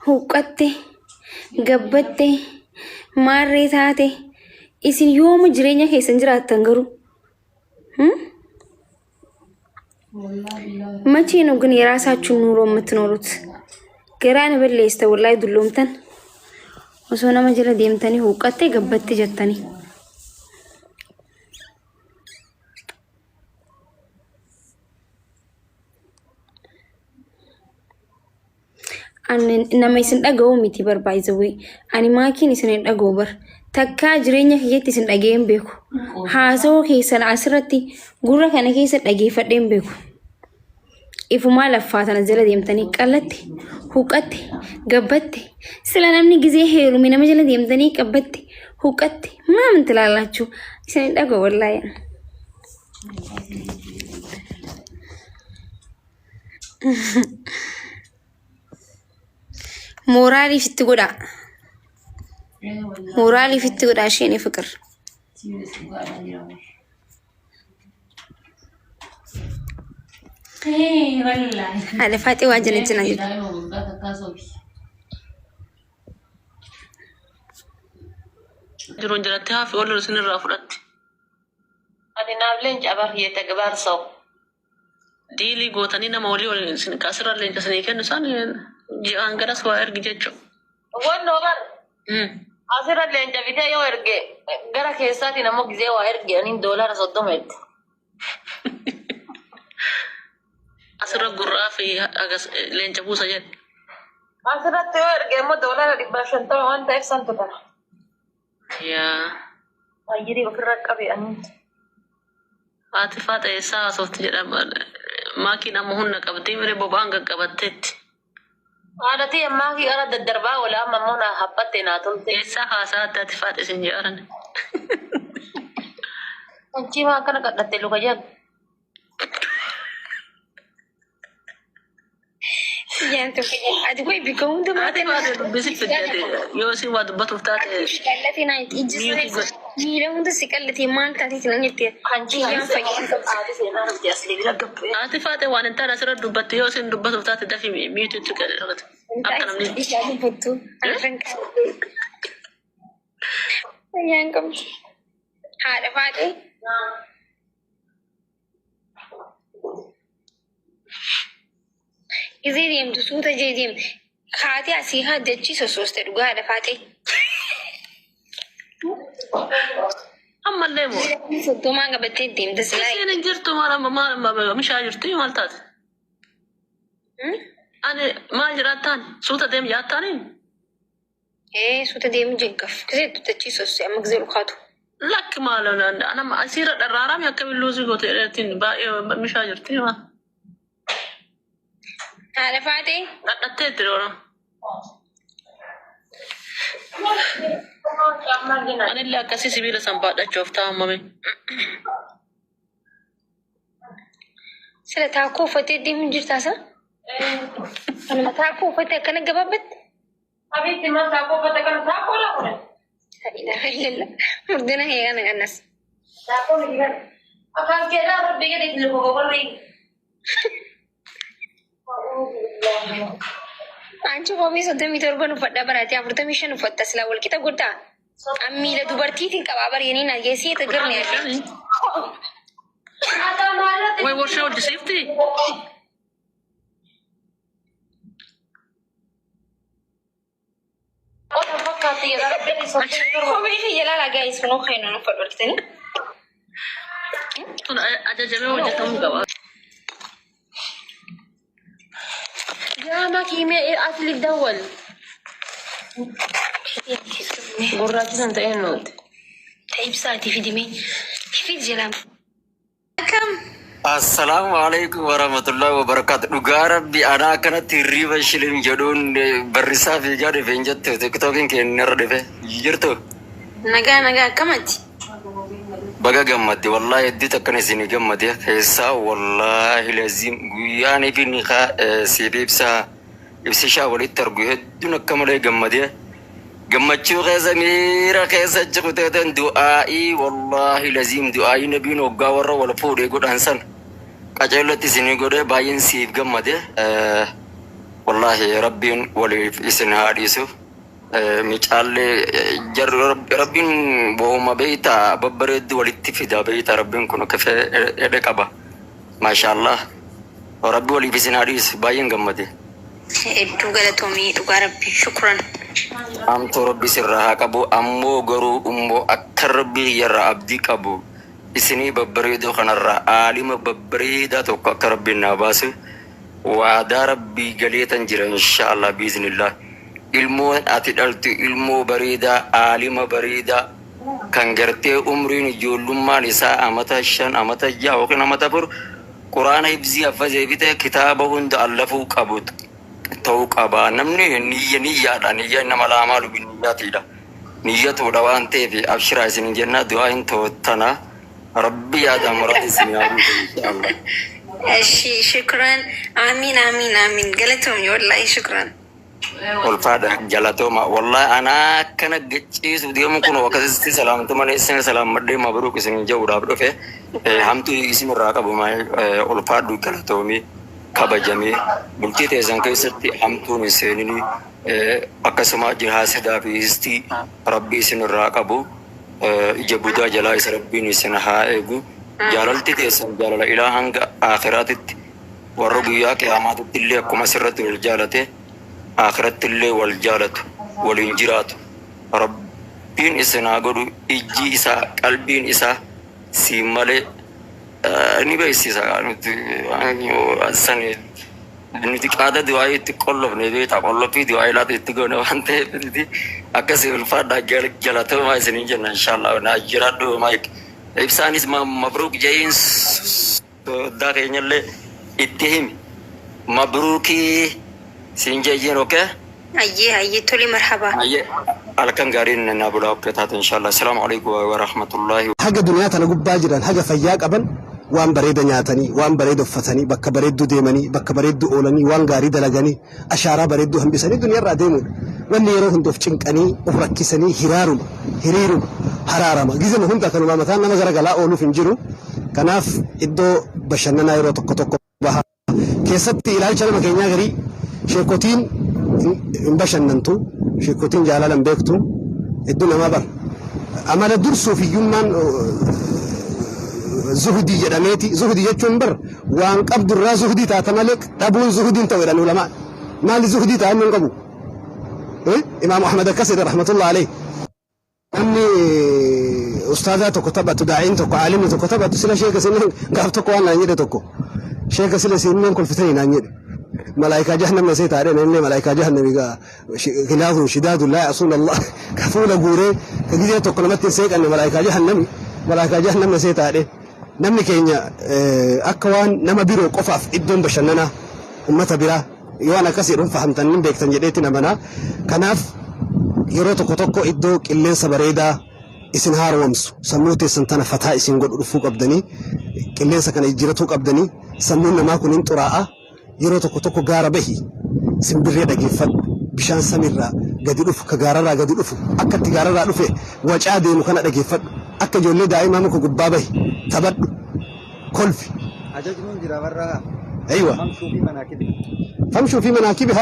huqqatte gabbatte maarree taate isin yooma jireenya keessan jiraattan garuu መቼ ነው ግን የራሳችሁን ኑሮ የምትኖሩት? ገራን በለስተ ወላይ ዱሎምተን ወሶና መጀለ ደምተኒ ሁቀቴ ገበቴ ጀተኒ nama isin dhaga'u miti barbaayizawee ani maakiin isin dhaga'u bar takkaa jireenya kiyyaatti isin dhaga'een beeku haasawoo keessan asirratti gurra kana keessa dhageeffadheen beeku ifumaa laffaatana jala deemtanii qallatte huqqatte gabbatte sila namni gizee heerumi nama jala deemtanii qabbatte huqqatte maamin tilaalaachuu isin dhaga'u wallaahi ሞራሊ ፍትጎዳ ሸኔ ፍቅር አለፋጤ ዋጀነችና ድሮን ጀራተ ሀፍ ወሎ ስንራ ፍረት አዲናብለን ጫባር የተግባር ሰው ዲሊ ጎተኒ ነማውሊ ወልን ካስራ ለንጨስኔ ከነሳን ji'aan garas waa ergi jechuun. Wanno bar asirra leenca bitee yoo erge gara keessaati namoo gizee waa erge aniin $30 itti. Asirra gurraa fi leenca buusa jedhe. Asirratti yoo erge immoo $150 waan ta'eef santu kana. Yaa. Ayyirii ofirra qabe aniin. Haati faata eessaa haasofti jedhama. Maakiin amma humna qabdee miree boba'aan qaqqabatteetti. Adati ammaa ki gara daddarbaa wala mammoona haphatte naa tumte. Eessa haasaa addaati faate isin jedhan. Anchi maa kana kadhatte luka jedhu. Siyaantu ati way bikoomtu maate maate dubbisi fidate yoo si waa dubbatuuf taate. Qallati naa ijji miila hunda si qallati maal taatee sinan jettee. Anchi haan fayyadu ati seenaa nuti asli bira gabbee. Ati faate waan hin taane asirra dubbatte yoo sin dubbatuuf taate dafi miitutti qal'atu. Akka namni. Ishaa dubbattu afran qabu. Fayyaan qabdi. Haadha faate. Izee deemtu suuta jee deemte. Haati asii hajjachi sossooste dhugaa haadha faate. Ammallee moo. Soddomaan qabattee deemte silaa. Isiin hin jirtu maal mishaa jirtu maal taate? Ani maal jiraattaan suuta deem jaattaanii? Suuta deemu jeggaf. Kisee tuttachi sosse amma gizee dhukaatu. Lakki maal anama asiirra dharraaraami akkamiin luusii goote jedheetiin baay'ee mishaa jirti maal? Haadha faatee? Dhadhatteetti doona. Anillee akkasii sibiila san baadhachuuf taa'amame. Sila taakuu uffattee deemuun jirtaasa? Kanuma taakuu uffattee akkana gabaabatte? Abitti man taakuu uffatte kana taakuu laa kudhan. Ilalla. Murdina heegan annas. Taakuu ni gad. Afaan keedaa rabbii gadi itti luka gogorrii. Anchi koomii 37 uffadhaa baraatee 45 uffatta silaa walqixa guddaa. Miila dubartiitiin qabaa bareedanii nageessee tagarne yaadde. Way warshaa hojjeseefti? Koomii fayyalaa lagaa isunoo keenan uffadhu walqixanii. Tun ajajamee hojjetamuu qaba. Jama kimia asli dawal. Gurrachi san ta'e nooti. Ta'ibsaati fidime. Fid jedhama. Akkam. Assalamu alaikum warahmatullahi wabarakatuh. Dhugaa rabbi anaa akkanatti hirriba shilin jedhuun barrisaa fiigaa dhufe hin jettu tiktookiin keenya irra dhufe jirtu. Nagaa akkamatti? Baga gammadde wallahi hedduu takkan isin gammade keessaa wallahi lazim guyyaanii fi niqaa siif ibsishaa walitti argu hedduun akka malee gammade. Gammachuu keessa miira keessa jiru ta'eetan du'aa'ii wallahi lazim du'aa'ii nabiin hoggaa warra wal fuudhee godhan san qaceellatti isinii godhee baay'een siif gammade. والله ربي ولي إسن هاديسو ميشال جر ربي بوما بيتا ببرد ولتفيدا بيتا ربي كنا كيف إدكابا ما شاء الله ربي ولي إسن هاديس باين جمدي إدو غلطومي إدو ربي شكرا أمتو ربي سرها كابو أمو غرو أمو أكربي يرى أبدي كابو إسني ببريدو خنرا عالم ببريدا توقع كربي ناباسو وعدا ربي قليتا جرا إن شاء الله بإذن الله ilmu ati dhaltu ilmu barida alima barida kan garte umrin ijollummaan isaa amata 5 amata 6 yookiin amata 4 quraana ibzi afaze bite kitaaba hunda allafuu qabut ta'uu qaba namni niyyaadhaan niyya nama laamalu binniyyaatidha niyyatuudha waan ta'eef abshira isin jenna du'aa hin tawtana rabbi yaada murad isin yaa inshallah እሺ ሽክራን አሚን አሚን አሚን ገለቶም ወላሂ ሽክራን والفادة جلاتوما والله أنا كنا جيس وديهم كنا وكذا سلام تمانية سنة سلام مدري مبروك سنين جو رابطه في هم تو اسم الراكب وما والفادة جلاتومي كبجامي بنتي تيزان كيستي هم تو نسيني أكسما جهاز دافيستي ربي سن الراكبو جبودا جلايس ربي نسنها إيجو جلالتي تيزان جلال إلهانك آخرات وربيا كأمات اللي كم سرت الجالته آخرت اللي والجالت والإنجرات ربين إسنا قدو إجي إسا قلبين إسا سيمالي نبي إسا أساني نتقادة دعاية تقلب نبي تقلب في دعاية لا تتقون وانته أكسي الفادة جالته ما إسنين جنة إن شاء الله ونأجرات دو مايك إبسان اسمه مبروك جاين داخل اللي اتهم مبروكي سينجيين اوكي أيه تولي مرحبا alkan garin na bula operatat inshallah assalamu alaykum wa rahmatullahi haga dunya tana gubba jiran haga fayya qaban waan bareeda nyaatani waan bareeda uffatani bakka bareedu deemani bakka bareedu oolani waan gaari dalagani ashaara bareedu hambisani dunya irra deemu wanni yeroo hunduuf cinqani uf rakkisani hiriiru hararama gizama hunda kanuma mataan nama garagala ooluuf hin jiru kanaaf iddoo bashannanaa yeroo tokko baha keessatti ilaalcha nama keenyaa garii sheekotiin hin bashannantu sheekotiin jaalalan beektu iddoo nama bar amala dursuuf iyyummaan zuhdi jedhameeti zuhdi jechuun bar waan qabdurraa zuhdi taata malee dhabuun zuhdiin ta'u jedhan ulama maali zuhdi ta'an hin qabu imaam ahmad akkasii rahmatullah alayhi namni ustaadaa tokko taphatu daa'iin tokko aalimni tokko taphatu sila sheeka sineen gaaf tokko waan naan jedhe tokko sheeka sila sineen kolfitanii naan jedhe ملائكة جهنم نسيت علينا إني ملائكة جهنم غلاظ شداد لا يعصون الله كفول غوري كجيت تقلمت سيك أن ملائكة جهنم نسيت عليه نمني كينيا أكوان نما بيرو قفاف إدون بشننا أمتا بيرا يوانا كسير فهمتن من بيك تنجديتنا منا كناف يرو تقو إدو كلين سبريدا إسن هار ومس سموتي سنتنا فتاة إسن قد رفوق أبدني كلين سكن إجرتوك أبدني سمونا ما كن انتراء yeroo tokko gaara bahi simbirree dhageeffadhu bishaan samiirraa gadi dhufu ka gaararraa gadi dhufu akka itti gaararraa dhufe wacaa deemu kana dhageeffadhu akka ijoollee daa'imaa muka gubbaa bahi taphadhu kolfi. Ajajnuun jira warra. Aywa. Famshuu fi manaakibi.